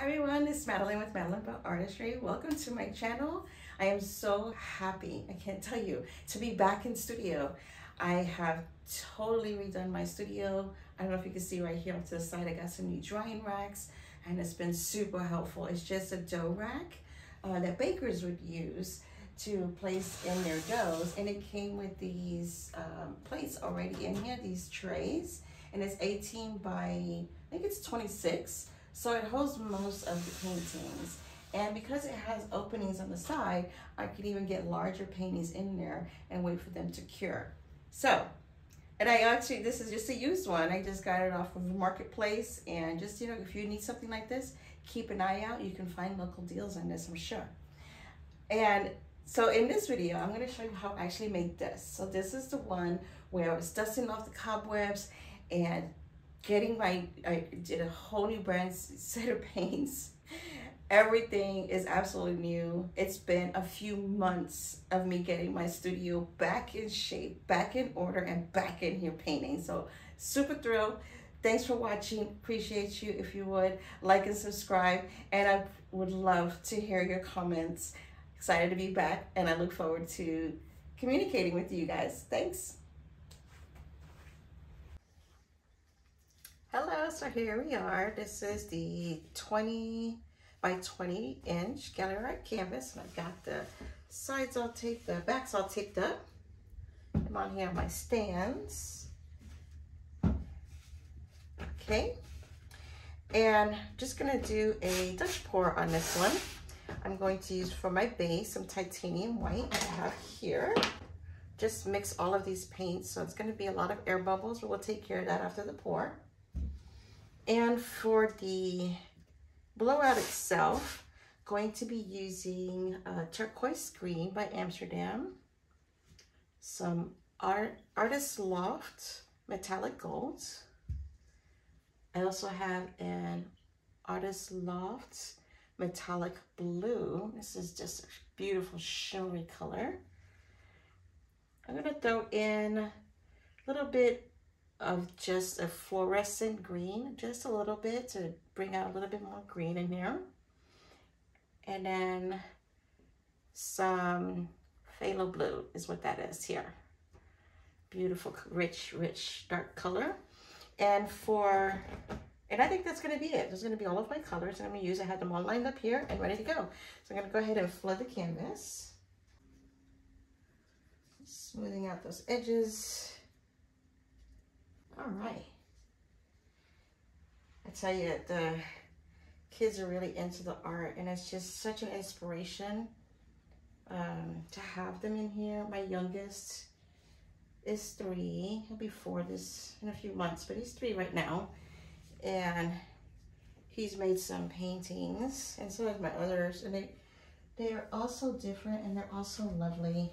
Hi everyone, it's Madeline with Madeline About Artistry. Welcome to my channel. I am so happy, I can't tell you, to be back in studio. I have totally redone my studio. I don't know if you can see right here off to the side, I got some new drying racks and it's been super helpful. It's just a dough rack that bakers would use to place in their doughs, and it came with these plates already in here, these trays, and it's 18 by, I think it's 26. So it holds most of the paintings. And because it has openings on the side, I could even get larger paintings in there and wait for them to cure. So, and I actually, this is just a used one. I just got it off of the marketplace, and just, you know, if you need something like this, keep an eye out. You can find local deals on this, I'm sure. And so in this video, I'm gonna show you how I actually made this. So this is the one where I was dusting off the cobwebs and I did a whole new brand set of paints. Everything is absolutely new. It's been a few months of me getting my studio back in shape, back in order, and back in here painting. So super thrilled. Thanks for watching. Appreciate you. If you would like and subscribe, and I would love to hear your comments. Excited to be back, and I look forward to communicating with you guys. Thanks. Hello, so here we are. This is the 20 by 20 inch gallery art canvas, and I've got the sides all taped, the backs all taped up. I'm on here on my stands. Okay, and just gonna do a Dutch pour on this one. I'm going to use for my base some titanium white I have here. Just mix all of these paints, so it's gonna be a lot of air bubbles, but we'll take care of that after the pour. And for the blowout itself, going to be using Turquoise Green by Amsterdam, some Artist Loft Metallic Gold. I also have an Artist Loft Metallic Blue. This is just a beautiful shimmery color. I'm gonna throw in a little bit of just a fluorescent green, just a little bit to bring out a little bit more green in here. And then some phthalo blue is what that is here. Beautiful, rich, dark color. And I think that's gonna be it. There's gonna be all of my colors I'm gonna use. I had them all lined up here and ready to go. So I'm gonna go ahead and flood the canvas. Smoothing out those edges. All right. I tell you, the kids are really into the art, and it's just such an inspiration to have them in here. My youngest is 3. He'll be 4 in a few months, but he's 3 right now. And he's made some paintings, and so have my others, and they are also different, and they're also lovely.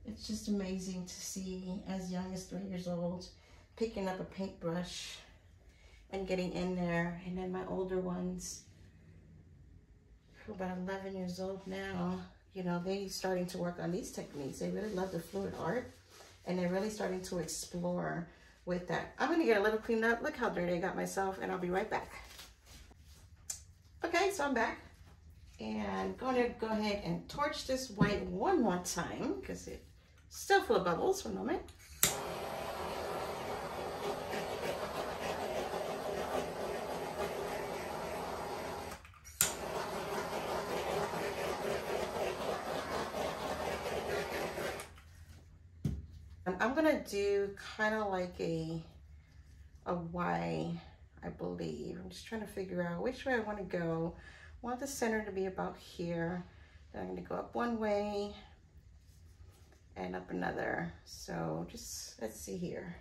It's just amazing to see, as young as 3 years old, picking up a paintbrush and getting in there. And then my older ones, who are about 11 years old now, you know, they're starting to work on these techniques. They really love the fluid art, and they're really starting to explore with that. I'm gonna get a little cleaned up. Look how dirty I got myself, and I'll be right back. Okay, so I'm back. And going to go ahead and torch this white one more time, because it's still full of bubbles for a moment. And I'm gonna do kind of like a Y, I believe. I'm just trying to figure out which way I want to go. I want the center to be about here. Then I'm gonna go up one way and up another. So just, let's see here.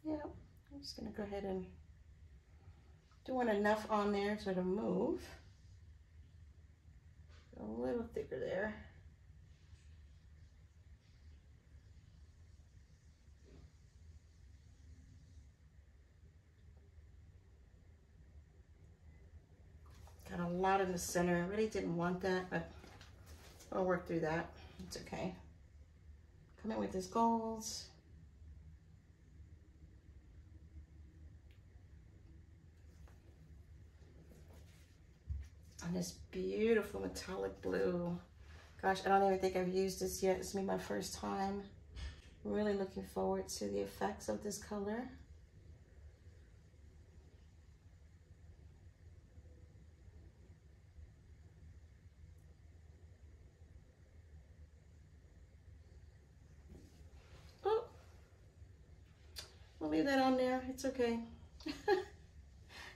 Yeah, I'm just gonna go ahead and doing enough on there so to move. A little thicker there. lot in the center. I really didn't want that, but I'll work through that. It's okay. Come in with this gold. And this beautiful metallic blue. Gosh, I don't even think I've used this yet. It's gonna be my first time. Really looking forward to the effects of this color. Oh, we'll leave that on there. It's okay.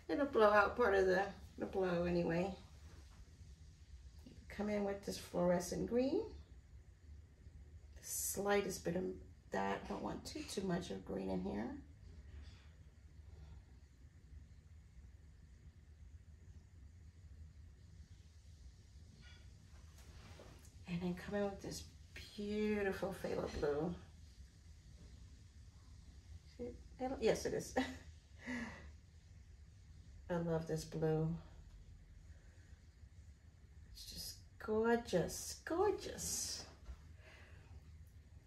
It'll blow out part of the blow anyway. Come in with this fluorescent green. The slightest bit of that. Don't want too much of green in here. And then come in with this beautiful phthalo blue. Yes, it is. I love this blue. It's just gorgeous, gorgeous.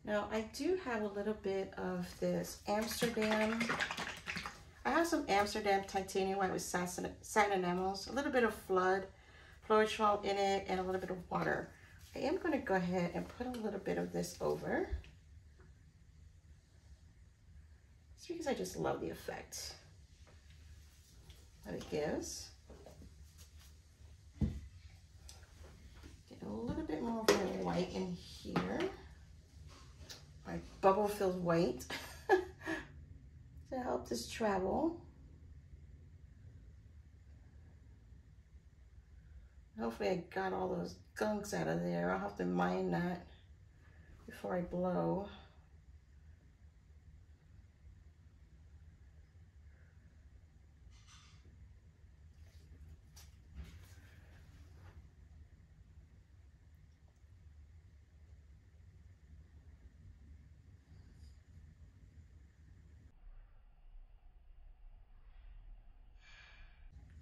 Now I do have a little bit of this Amsterdam. I have some Amsterdam titanium white with satin enamels, a little bit of Flourish in it, and a little bit of water. I am going to go ahead and put a little bit of this over. It's because I just love the effect that it gives. Get a little bit more of my white in here. My bubble filled white to help this travel. Hopefully I got all those gunks out of there. I'll have to mine that before I blow.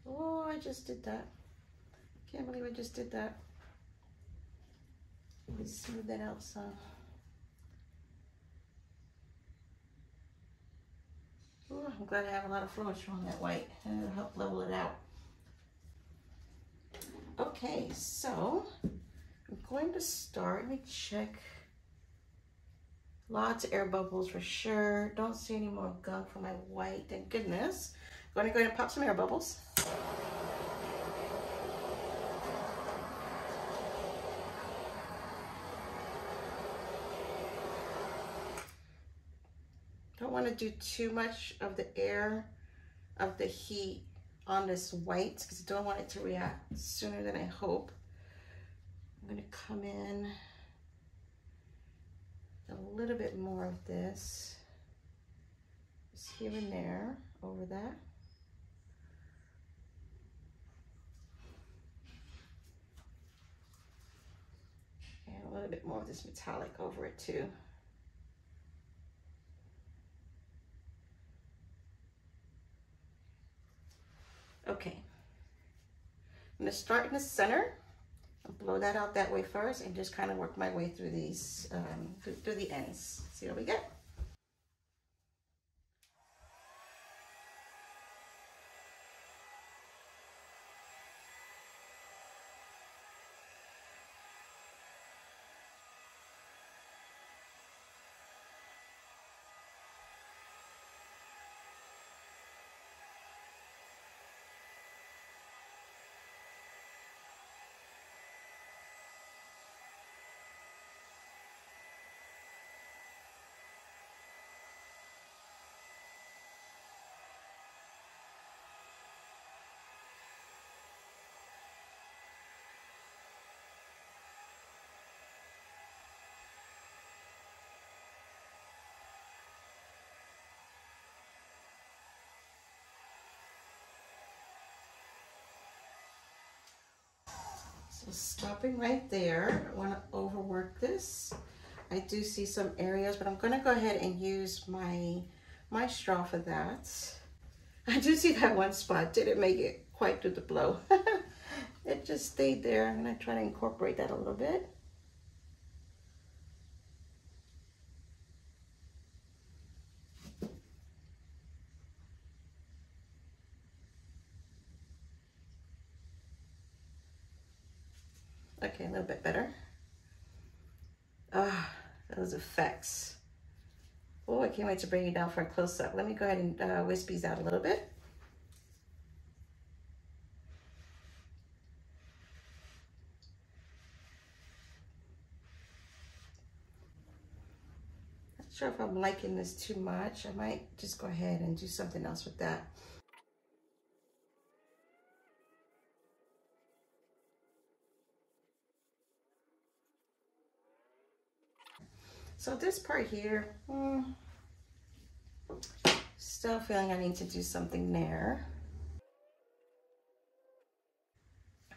Oh, I just did that. Can't believe I just did that. Let me smooth that out some. Ooh, I'm glad I have a lot of flourish on that white. It'll help level it out. Okay, so I'm going to start. Let me check. Lots of air bubbles for sure. Don't see any more gunk for my white, thank goodness. I'm going to go ahead and pop some air bubbles. Don't want to do too much of the air, of the heat on this white because I don't want it to react sooner than I hope. I'm going to come in a little bit more of this, just here and there, over that. And a little bit more of this metallic over it too. Okay, I'm going to start in the center and blow that out that way first and just kind of work my way through these, through the ends. See what we get. So stopping right there, I want to overwork this. I do see some areas, but I'm going to go ahead and use my straw for that. I do see that one spot, didn't make it quite through the blow. It just stayed there. I'm gonna try to incorporate that a little bit. Okay, a little bit better. Ah, those effects. Oh, I can't wait to bring you down for a close-up. Let me go ahead and wisp these out a little bit. Not sure if I'm liking this too much. I might just go ahead and do something else with that. So this part here, still feeling I need to do something there.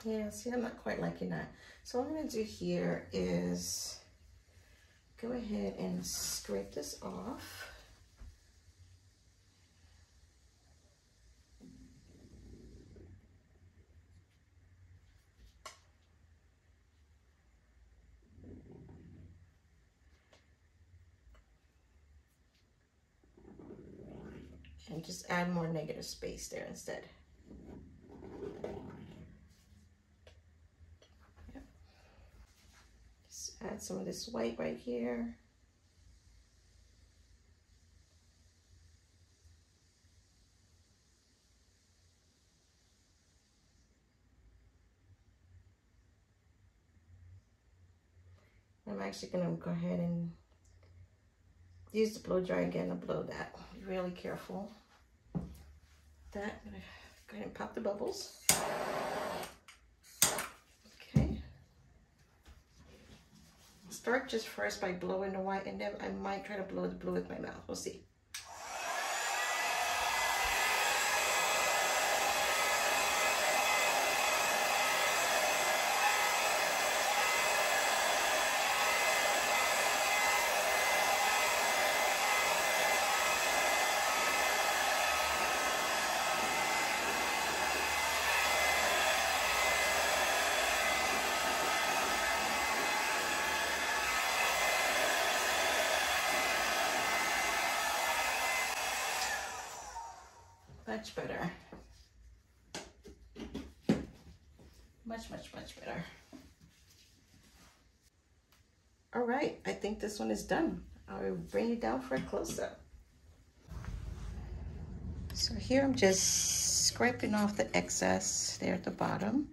Yeah, see, I'm not quite liking that. So what I'm gonna do here is go ahead and scrape this off. And just add more negative space there instead. Yep. Just add some of this white right here. I'm actually gonna go ahead and use the blow dry again to blow that. Be really careful. That, I'm gonna go ahead and pop the bubbles. Okay. Start just first by blowing the white, and then I might try to blow the blue with my mouth. We'll see. Much better. Much, much, much better. All right, I think this one is done. I'll bring you down for a close-up. So here I'm just scraping off the excess there at the bottom.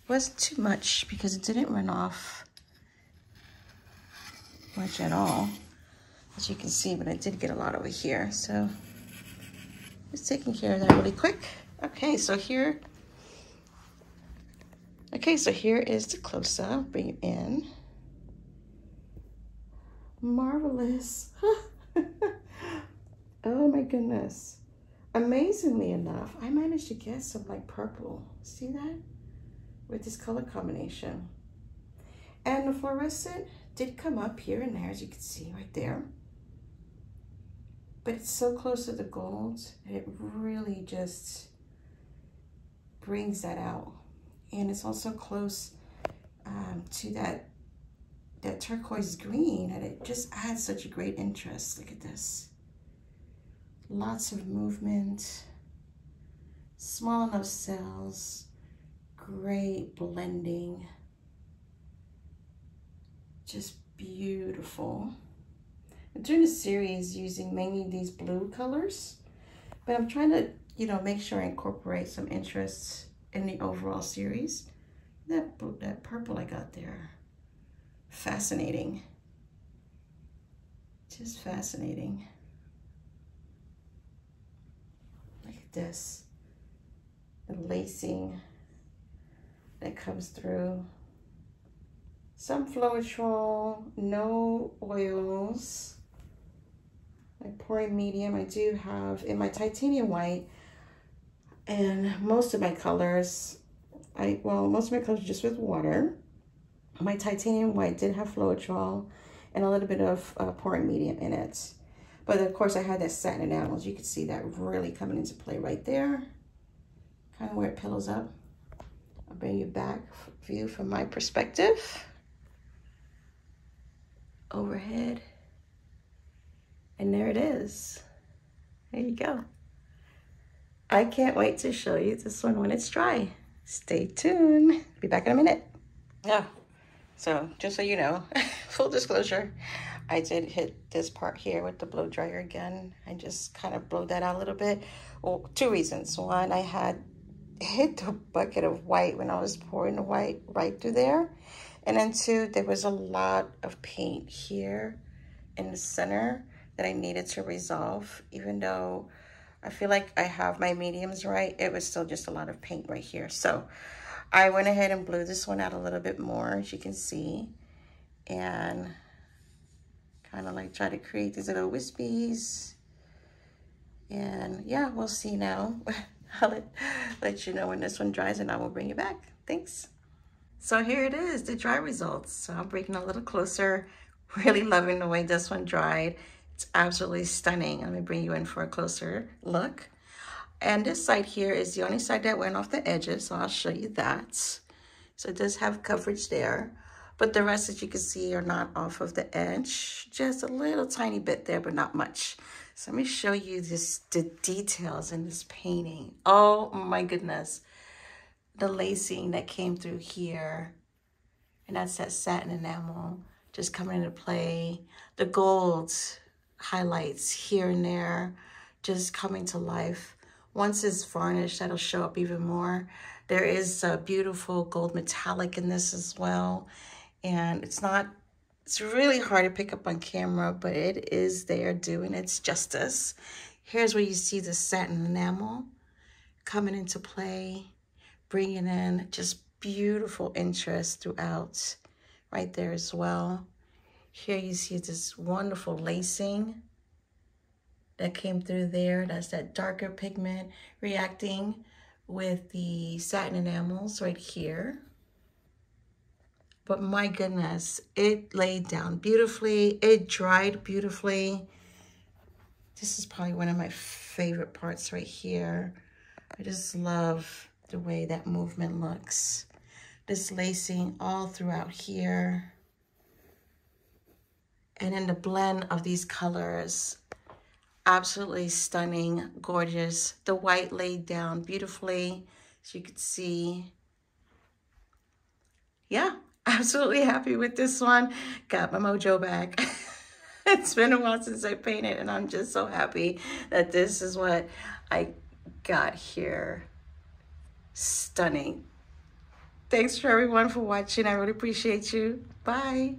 Wasn't too much because it didn't run off much at all, as you can see, but I did get a lot over here. So just taking care of that really quick. Okay, so here is the close-up. Bring it in. Marvelous. Oh my goodness. Amazingly enough, I managed to get some like purple. See that? With this color combination. And the fluorescent did come up here and there, as you can see right there. But it's so close to the gold, and it really just brings that out. And it's also close to that turquoise green, and it just adds such a great interest. Look at this. Lots of movement, small enough cells, great blending, just beautiful. I'm doing a series using mainly these blue colors, but I'm trying to, make sure I incorporate some interests in the overall series. That purple I got there, fascinating, just fascinating. Look at this, the lacing that comes through. Some floetrol, no oils. My pouring medium I do have in my titanium white, and most of my colors, most of my colors are just with water. My titanium white did have floetrol and a little bit of pouring medium in it. But of course I had that satin enamels. You can see that really coming into play right there, kind of where it pillows up. I'll bring you back view from my perspective. Overhead. And there it is. There you go. I can't wait to show you this one when it's dry. Stay tuned. Be back in a minute. Yeah. So just so you know, full disclosure, I did hit this part here with the blow dryer again. I just kind of blow that out a little bit. Well, two reasons. One, I had hit the bucket of white when I was pouring the white right through there. And then two, there was a lot of paint here in the center that I needed to resolve. Even though I feel like I have my mediums right, it was still just a lot of paint right here. So I went ahead and blew this one out a little bit more, as you can see, and kind of like try to create these little wispies. And yeah, we'll see now. I'll let you know when this one dries and I will bring you back. Thanks. So here it is, the dry results. So I'm bringing a little closer. Really loving the way this one dried. It's absolutely stunning. Let me bring you in for a closer look. And this side here is the only side that went off the edges, so I'll show you that. So it does have coverage there, but the rest, as you can see, are not off of the edge. Just a little tiny bit there, but not much. So let me show you the details in this painting. Oh my goodness. The lacing that came through here, and that's that satin enamel just coming into play. The gold highlights here and there just coming to life. Once it's varnished, that'll show up even more. There is a beautiful gold metallic in this as well. And it's really hard to pick up on camera, but it is there doing its justice. Here's where you see the satin enamel coming into play, bringing in just beautiful interest throughout right there as well. Here you see this wonderful lacing that came through there. That's that darker pigment reacting with the satin enamels right here. But my goodness, it laid down beautifully. It dried beautifully. This is probably one of my favorite parts right here. I just love the way that movement looks. This lacing all throughout here. And then the blend of these colors, absolutely stunning, gorgeous. The white laid down beautifully, as you can see. Yeah, absolutely happy with this one. Got my mojo back. It's been a while since I painted, and I'm just so happy that this is what I got here. Stunning. Thanks for everyone for watching. I really appreciate you. Bye.